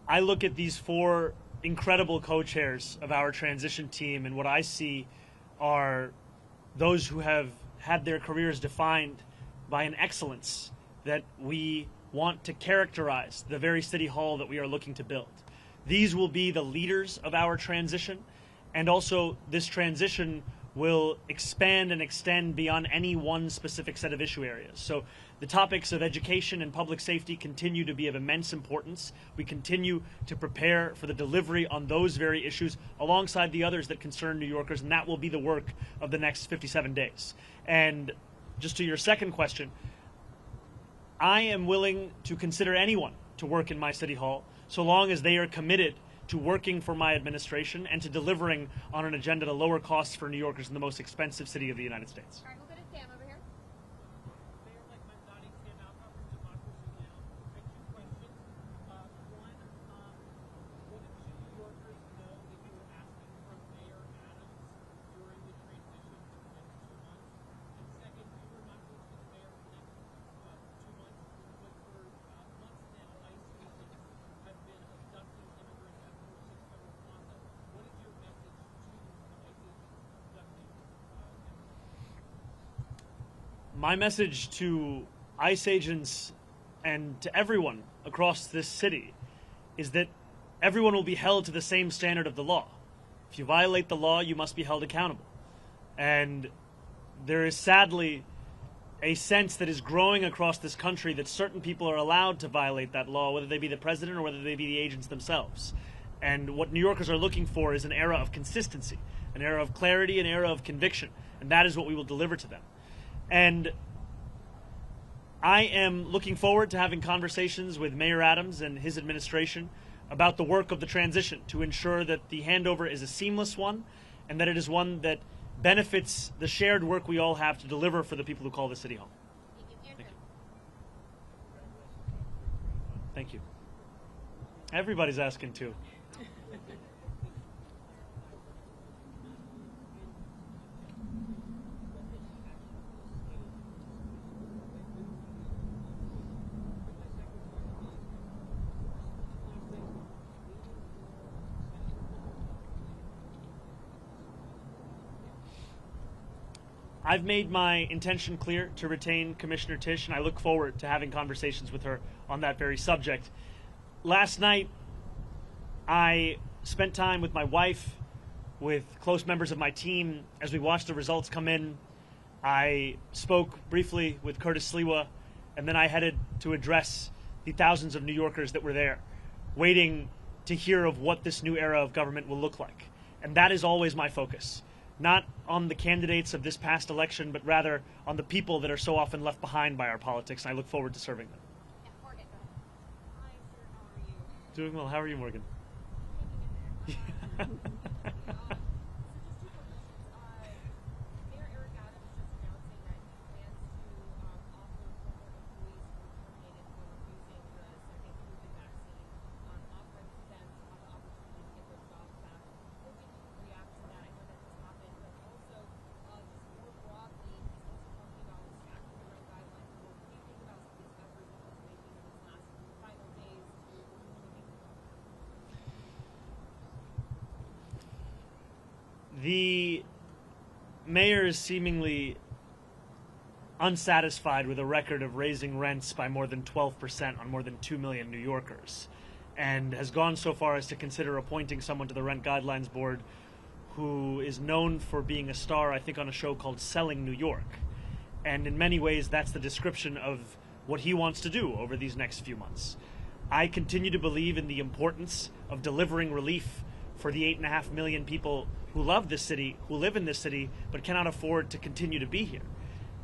I look at these four incredible co-chairs of our transition team, and what I see are those who have had their careers defined by an excellence that we want to characterize the very city hall that we are looking to build. These will be the leaders of our transition, and also this transition will expand and extend beyond any one specific set of issue areas. So the topics of education and public safety continue to be of immense importance. We continue to prepare for the delivery on those very issues alongside the others that concern New Yorkers, and that will be the work of the next 57 days. And just to your second question, I am willing to consider anyone to work in my city hall so long as they are committed to working for my administration and to delivering on an agenda to lower costs for New Yorkers in the most expensive city of the United States. All right, we'll go to Sam over here. Mayor-Elect Mamdani, Sam Alcock from Democracy Now! I have two questions. One, what did New Yorkers know that you were asking from Mayor Adams during the transition for the next 2 months? And second, you were not going to be the mayor for the next 2 months, but for months now, ICE agents have been abducting immigrants at 46 Federal Plaza. What is your message to ICE agents abducting immigrants? My message to ICE agents and to everyone across this city is that everyone will be held to the same standard of the law. If you violate the law, you must be held accountable. And there is sadly a sense that is growing across this country that certain people are allowed to violate that law, whether they be the president or whether they be the agents themselves. And what New Yorkers are looking for is an era of consistency, an era of clarity, an era of conviction. And that is what we will deliver to them. And I am looking forward to having conversations with Mayor Adams and his administration about the work of the transition to ensure that the handover is a seamless one and that it is one that benefits the shared work we all have to deliver for the people who call the City Hall. Thank you. Thank you. Everybody's asking too. I've made my intention clear to retain Commissioner Tisch, and I look forward to having conversations with her on that very subject. Last night, I spent time with my wife, with close members of my team, as we watched the results come in. I spoke briefly with Curtis Sliwa, and then I headed to address the thousands of New Yorkers that were there, waiting to hear of what this new era of government will look like. And that is always my focus. Not on the candidates of this past election, but rather on the people that are so often left behind by our politics, and I look forward to serving them. Yeah, Morgan, go ahead. Hi, sir. How are you? Doing well. How are you, Morgan? Hanging in there. So just two questions. Mayor Eric Adams just announcing that he plans to offer former employees who were terminated for refusing the second COVID vaccine, offering them the opportunity to get their jobs back. Hoping you can react to that. I know that has happened, but also just more broadly, he's also talking about stacking the right guidelines. What do you think about some of these efforts that he's making in these last final days to make it? The mayor is seemingly unsatisfied with a record of raising rents by more than 12% on more than 2 million New Yorkers, and has gone so far as to consider appointing someone to the Rent Guidelines Board who is known for being a star, I think, on a show called Selling New York. And in many ways, that's the description of what he wants to do over these next few months. I continue to believe in the importance of delivering relief for the 8.5 million people who love this city, who live in this city, but cannot afford to continue to be here.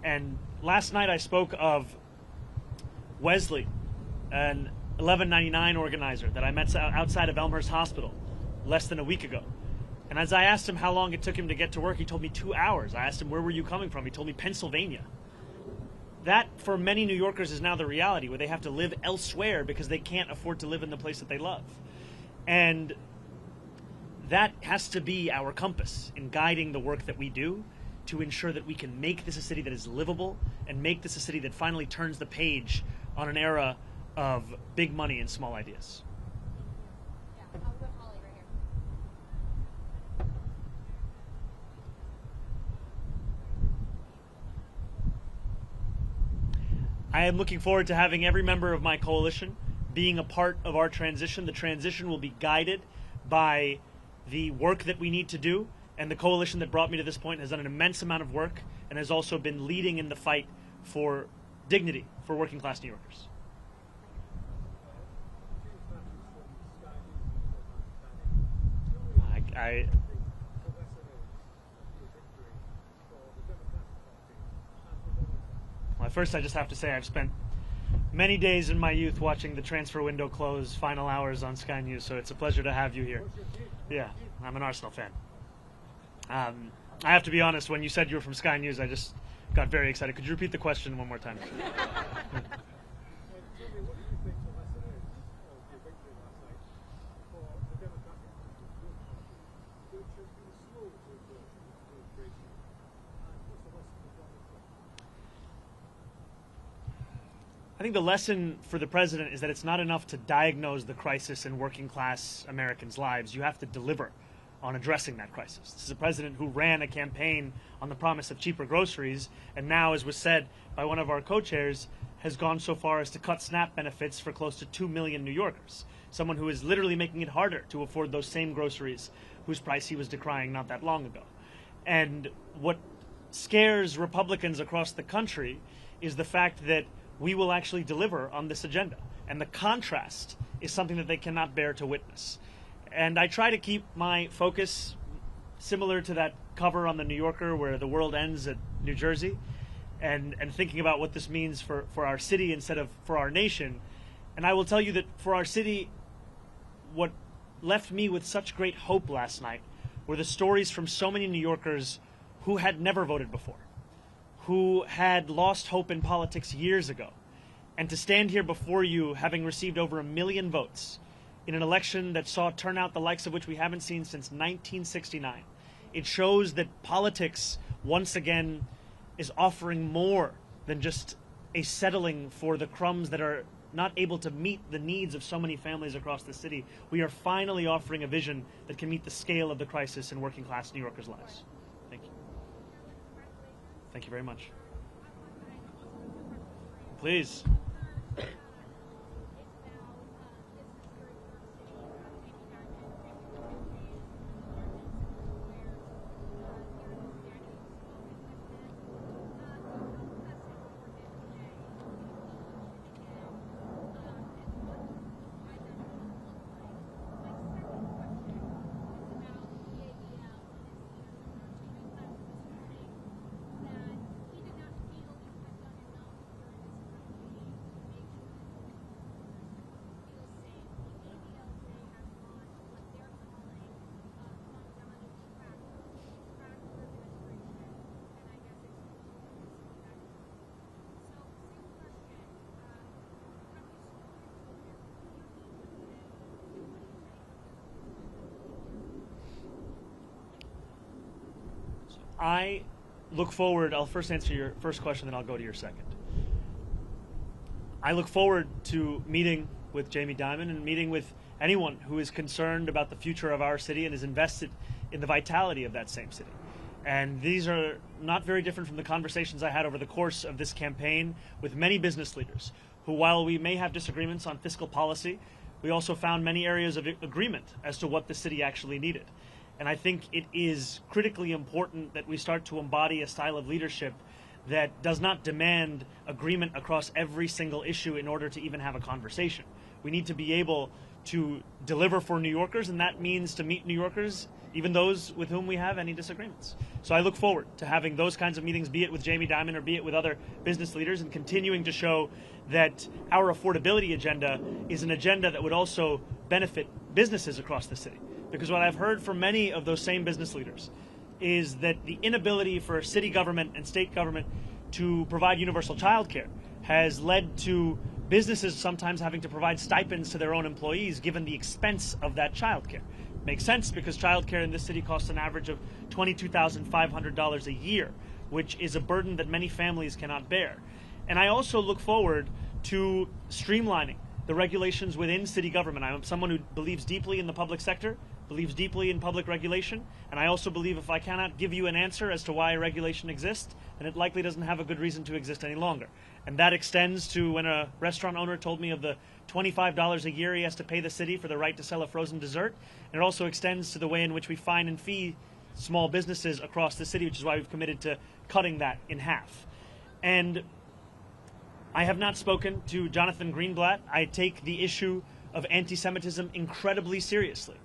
And last night I spoke of Wesley, an 1199 organizer that I met outside of Elmhurst Hospital less than a week ago. And as I asked him how long it took him to get to work, he told me 2 hours. I asked him, where were you coming from? He told me Pennsylvania. That, for many New Yorkers, is now the reality, where they have to live elsewhere because they can't afford to live in the place that they love. And that has to be our compass in guiding the work that we do to ensure that we can make this a city that is livable and make this a city that finally turns the page on an era of big money and small ideas. I am looking forward to having every member of my coalition being a part of our transition. The transition will be guided by the work that we need to do, and the coalition that brought me to this point has done an immense amount of work and has also been leading in the fight for dignity for working class New Yorkers. Well, first I just have to say I've spent many days in my youth watching the transfer window close, final hours on Sky News, so it's a pleasure to have you here. Yeah, I'm an Arsenal fan. I have to be honest, when you said you were from Sky News, I just got very excited. Could you repeat the question one more time? I think the lesson for the president is that it's not enough to diagnose the crisis in working class Americans' lives. You have to deliver on addressing that crisis. This is a president who ran a campaign on the promise of cheaper groceries, and now, as was said by one of our co-chairs, has gone so far as to cut SNAP benefits for close to 2 million New Yorkers. Someone who is literally making it harder to afford those same groceries whose price he was decrying not that long ago. And what scares Republicans across the country is the fact that we will actually deliver on this agenda. And the contrast is something that they cannot bear to witness. And I try to keep my focus similar to that cover on the New Yorker where the world ends at New Jersey, and thinking about what this means for our city instead of for our nation. And I will tell you that for our city, what left me with such great hope last night were the stories from so many New Yorkers who had never voted before, who had lost hope in politics years ago. And to stand here before you, having received over 1 million votes in an election that saw turnout the likes of which we haven't seen since 1969, it shows that politics, once again, is offering more than just a settling for the crumbs that are not able to meet the needs of so many families across the city. We are finally offering a vision that can meet the scale of the crisis in working class New Yorkers' lives. Thank you. Thank you very much. Please. I look forward, I'll first answer your first question, then I'll go to your second. I look forward to meeting with Jamie Dimon and meeting with anyone who is concerned about the future of our city and is invested in the vitality of that same city. And these are not very different from the conversations I had over the course of this campaign with many business leaders who, while we may have disagreements on fiscal policy, we also found many areas of agreement as to what the city actually needed. And I think it is critically important that we start to embody a style of leadership that does not demand agreement across every single issue in order to even have a conversation. We need to be able to deliver for New Yorkers, and that means to meet New Yorkers, even those with whom we have any disagreements. So I look forward to having those kinds of meetings, be it with Jamie Dimon or be it with other business leaders, and continuing to show that our affordability agenda is an agenda that would also benefit businesses across the city. Because what I've heard from many of those same business leaders is that the inability for city government and state government to provide universal child care has led to businesses sometimes having to provide stipends to their own employees given the expense of that child care. Makes sense because child care in this city costs an average of $22,500 a year, which is a burden that many families cannot bear. And I also look forward to streamlining the regulations within city government. I'm someone who believes deeply in the public sector, believes deeply in public regulation, and I also believe if I cannot give you an answer as to why a regulation exists, then it likely doesn't have a good reason to exist any longer. And that extends to when a restaurant owner told me of the $25 a year he has to pay the city for the right to sell a frozen dessert. And it also extends to the way in which we fine and fee small businesses across the city, which is why we've committed to cutting that in half. And I have not spoken to Jonathan Greenblatt. I take the issue of anti-Semitism incredibly seriously.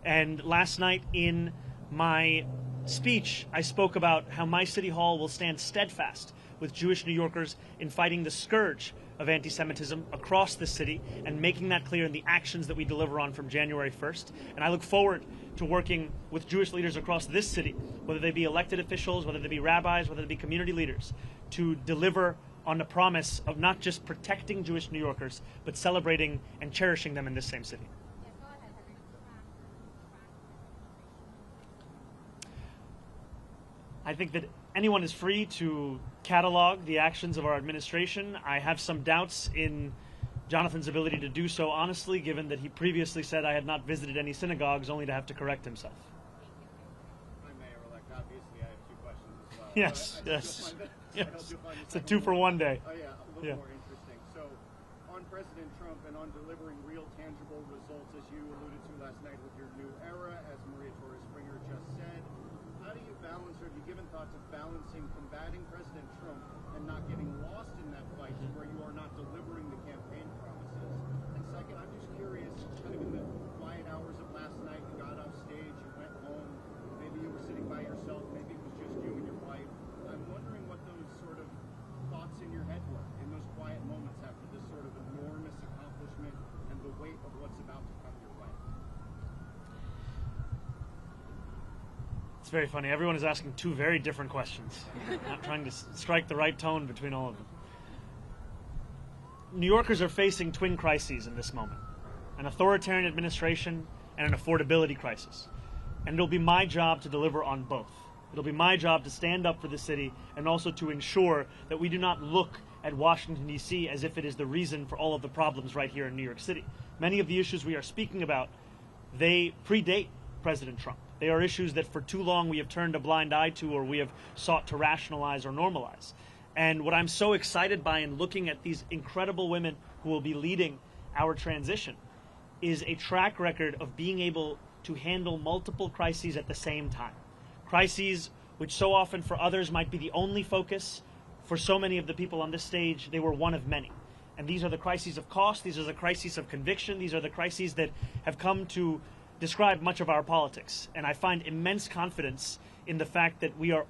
And last night in my speech, I spoke about how my city hall will stand steadfast with Jewish New Yorkers in fighting the scourge of anti-Semitism across the city and making that clear in the actions that we deliver on from January 1st. And I look forward to working with Jewish leaders across this city, whether they be elected officials, whether they be rabbis, whether they be community leaders, to deliver on the promise of not just protecting Jewish New Yorkers, but celebrating and cherishing them in this same city. Yeah, go ahead. I think that anyone is free to catalog the actions of our administration. I have some doubts in Jonathan's ability to do so honestly, given that he previously said I had not visited any synagogues, only to have to correct himself. Hi, Mayor-Elect. Obviously, I have two questions as well. Yes, I yes. Yes. It's a second 2 for 1 day. Oh, yeah, a little more interesting. So, on President Trump and on delivering real, tangible results, as you alluded to last night with your new era, as Maria Torres-Springer just said, how do you balance, or have you given thought to balancing combating President Trump and not getting lost in that fight where you are not delivering the campaign promises? And second, I'm just curious, kind of in the quiet hours of last night, you got off stage, you went home, maybe you were sitting by yourself, maybe it was just you and your wife. I'm wondering what those sort of thoughts in your head were in those quiet moments after this sort of enormous accomplishment and the weight of what's about to come your way. It's very funny. Everyone is asking two very different questions. Not trying to strike the right tone between all of them. New Yorkers are facing twin crises in this moment: an authoritarian administration and an affordability crisis. And it'll be my job to deliver on both. It'll be my job to stand up for the city and also to ensure that we do not look at Washington, D.C. as if it is the reason for all of the problems right here in New York City. Many of the issues we are speaking about, they predate President Trump. They are issues that for too long we have turned a blind eye to, or we have sought to rationalize or normalize. And what I'm so excited by in looking at these incredible women who will be leading our transition is a track record of being able to handle multiple crises at the same time. Crises which so often for others might be the only focus. For so many of the people on this stage, they were one of many. And these are the crises of cost, these are the crises of conviction, these are the crises that have come to describe much of our politics. And I find immense confidence in the fact that we are